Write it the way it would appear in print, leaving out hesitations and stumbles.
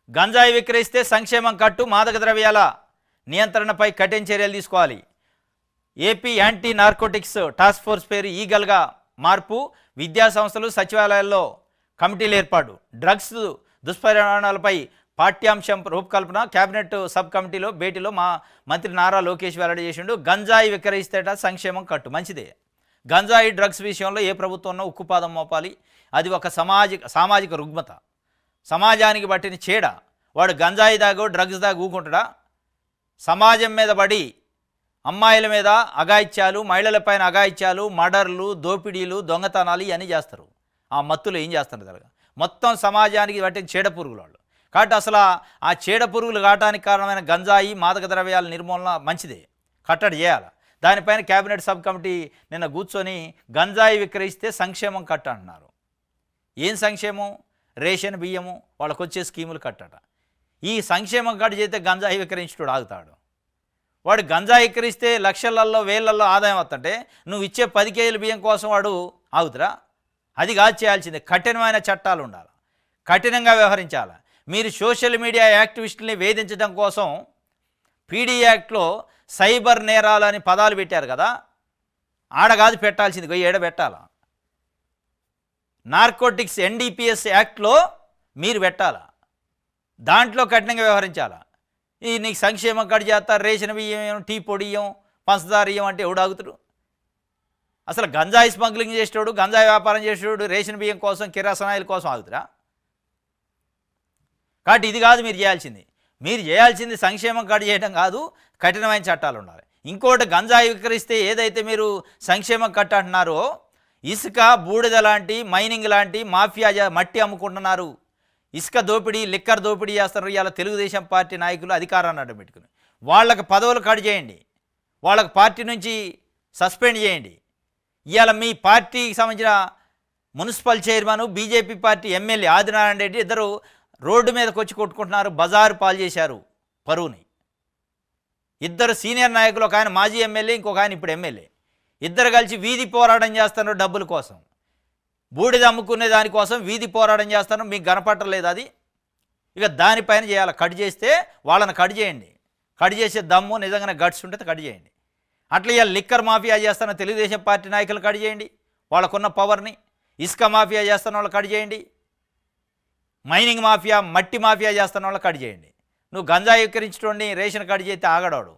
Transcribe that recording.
గంజాయి విక్రయిస్తే సంక్షేమం కట్టు, మాదక ద్రవ్యాల నియంత్రణపై కఠిన చర్యలు తీసుకోవాలి. AP anti narcotics task force పేరు ఈగల్గా మార్పు, విద్యా సంస్థలు సచివాలయాల్లో కమిటీలు ఏర్పాటు, డ్రగ్స్ దుష్పరిణామాలపై పాఠ్యాంశం రూపకల్పన, కేబినెట్ సబ్ కమిటీలో భేటీలో మంత్రి నారా లోకేష్ వెల్లడి చేసిండు. గంజాయి విక్రయిస్తేట సంక్షేమం కట్టు, మంచిదే. గంజాయి డ్రగ్స్ విషయంలో ఏ ప్రభుత్వంలో ఉక్కుపాదం మోపాలి. అది ఒక సామాజిక రుగ్మత, సమాజానికి పట్టిన చీడ. వాడు గంజాయి దాగో డ్రగ్స్ దాగా ఊకుంటాడా? సమాజం మీద పడి అమ్మాయిల మీద అఘాయిత్యాలు, మహిళలపైన అఘాయిత్యాలు, మర్డర్లు, దోపిడీలు, దొంగతనాలు ఇవన్నీ చేస్తారు. ఆ మత్తులు ఏం చేస్తారు జరగ మొత్తం సమాజానికి పట్టిన చీడ పురుగులు వాళ్ళు. కాబట్టి అసలు ఆ చీడ పురుగులు కావడానికి కారణమైన గంజాయి, మాదక ద్రవ్యాల నిర్మూలన మంచిదే, కట్టడి చేయాలి. దానిపైన కేబినెట్ సబ్ కమిటీ నిన్న కూర్చొని గంజాయి విక్రయిస్తే సంక్షేమం కట్ట అంటున్నారు. ఏం సంక్షేమం? రేషన్ బియ్యము, వాళ్ళకు వచ్చే స్కీములు కట్టట. ఈ సంక్షేమం కట్ట చేస్తే గంజాయి విక్రయించుడు ఆగుతాడు. వాడు గంజాయి విక్రయిస్తే లక్షలలో వేలల్లో ఆదాయం వస్తుంటే నువ్వు ఇచ్చే 10 కేజీల బియ్యం కోసం వాడు ఆగుతురా? అది కాదు చేయాల్సిందే. కఠినమైన చట్టాలు ఉండాలి, కఠినంగా వ్యవహరించాలి. మీరు సోషల్ మీడియా యాక్టివిస్టుల్ని వేధించడం కోసం పీడీ యాక్ట్లో సైబర్ నేరాలు అని పదాలు పెట్టారు కదా, ఆడ కాదు పెట్టాల్సింది, ఏడ పెట్టాలా? నార్కోటిక్స్ ఎన్డీపీఎస్ యాక్ట్లో మీరు పెట్టాలా, దాంట్లో కఠినంగా వ్యవహరించాలా. ఈ నీకు సంక్షేమం కట్ చేస్తారు, రేషన్ బియ్యం, టీ పొడియం, పంచదార ఇయ్యం అంటే ఎవడు ఆగుతాడు? అసలు గంజాయి స్మగ్లింగ్ చేసేవాడు, గంజాయి వ్యాపారం చేసేవాడు రేషన్ బియ్యం కోసం, కిరాసనాయిల కోసం ఆగుతురా? కాబట్టి ఇది కాదు మీరు చేయాల్సింది. మీరు చేయాల్సింది సంక్షేమం కట్ చేయడం కాదు, కఠినమైన చట్టాలు ఉండాలి. ఇంకోటి, గంజాయి విక్రయిస్తే ఏదైతే మీరు సంక్షేమం కట్ అంటున్నారో, ఇసుక, బూడిద లాంటి, మైనింగ్ లాంటి మాఫియా మట్టి అమ్ముకుంటున్నారు, ఇసుక దోపిడీ, లిక్కర్ దోపిడీ చేస్తున్నారు. ఇవాళ తెలుగుదేశం పార్టీ నాయకులు అధికారాన్ని అడ్డం పెట్టుకుని వాళ్ళకి పదవులు కట్ చేయండి, వాళ్ళకి పార్టీ నుంచి సస్పెండ్ చేయండి. ఇవాళ మీ పార్టీకి సంబంధించిన municipal chairman, BJP party MLA Adinarayana Reddy ఇద్దరు రోడ్డు మీదకి వచ్చి కొట్టుకుంటున్నారు, బజారు పాలు చేశారు పరువుని. ఇద్దరు సీనియర్ నాయకులు, ఒక ఆయన మాజీ ఎమ్మెల్యే, ఇంకొక ఆయన ఇప్పుడు ఎమ్మెల్యే, ఇద్దరు కలిసి వీధి పోరాటం చేస్తున్నారు డబ్బుల కోసం. బూడిద అమ్ముకునే దానికోసం వీధి పోరాటం చేస్తాను. మీకు కనపట్టలేదు అది. ఇక దానిపైన చేయాలి. కట్ చేస్తే వాళ్ళని కట్ చేయండి. కట్ చేసే దమ్ము నిజంగానే గట్స్ ఉంటే కట్ చేయండి. అట్లా ఇవాళ లిక్కర్ మాఫియా చేస్తున్న తెలుగుదేశం పార్టీ నాయకులు కట్ చేయండి, వాళ్ళకున్న పవర్ని. ఇసుక మాఫియా చేస్తున్న వాళ్ళు కట్ చేయండి, మైనింగ్ మాఫియా, మట్టి మాఫియా చేస్తున్న వాళ్ళు కట్ చేయండి. నువ్వు గంజాయి విక్రయించుకోండి, రేషన్ కట్ చేస్తే ఆగడాడు.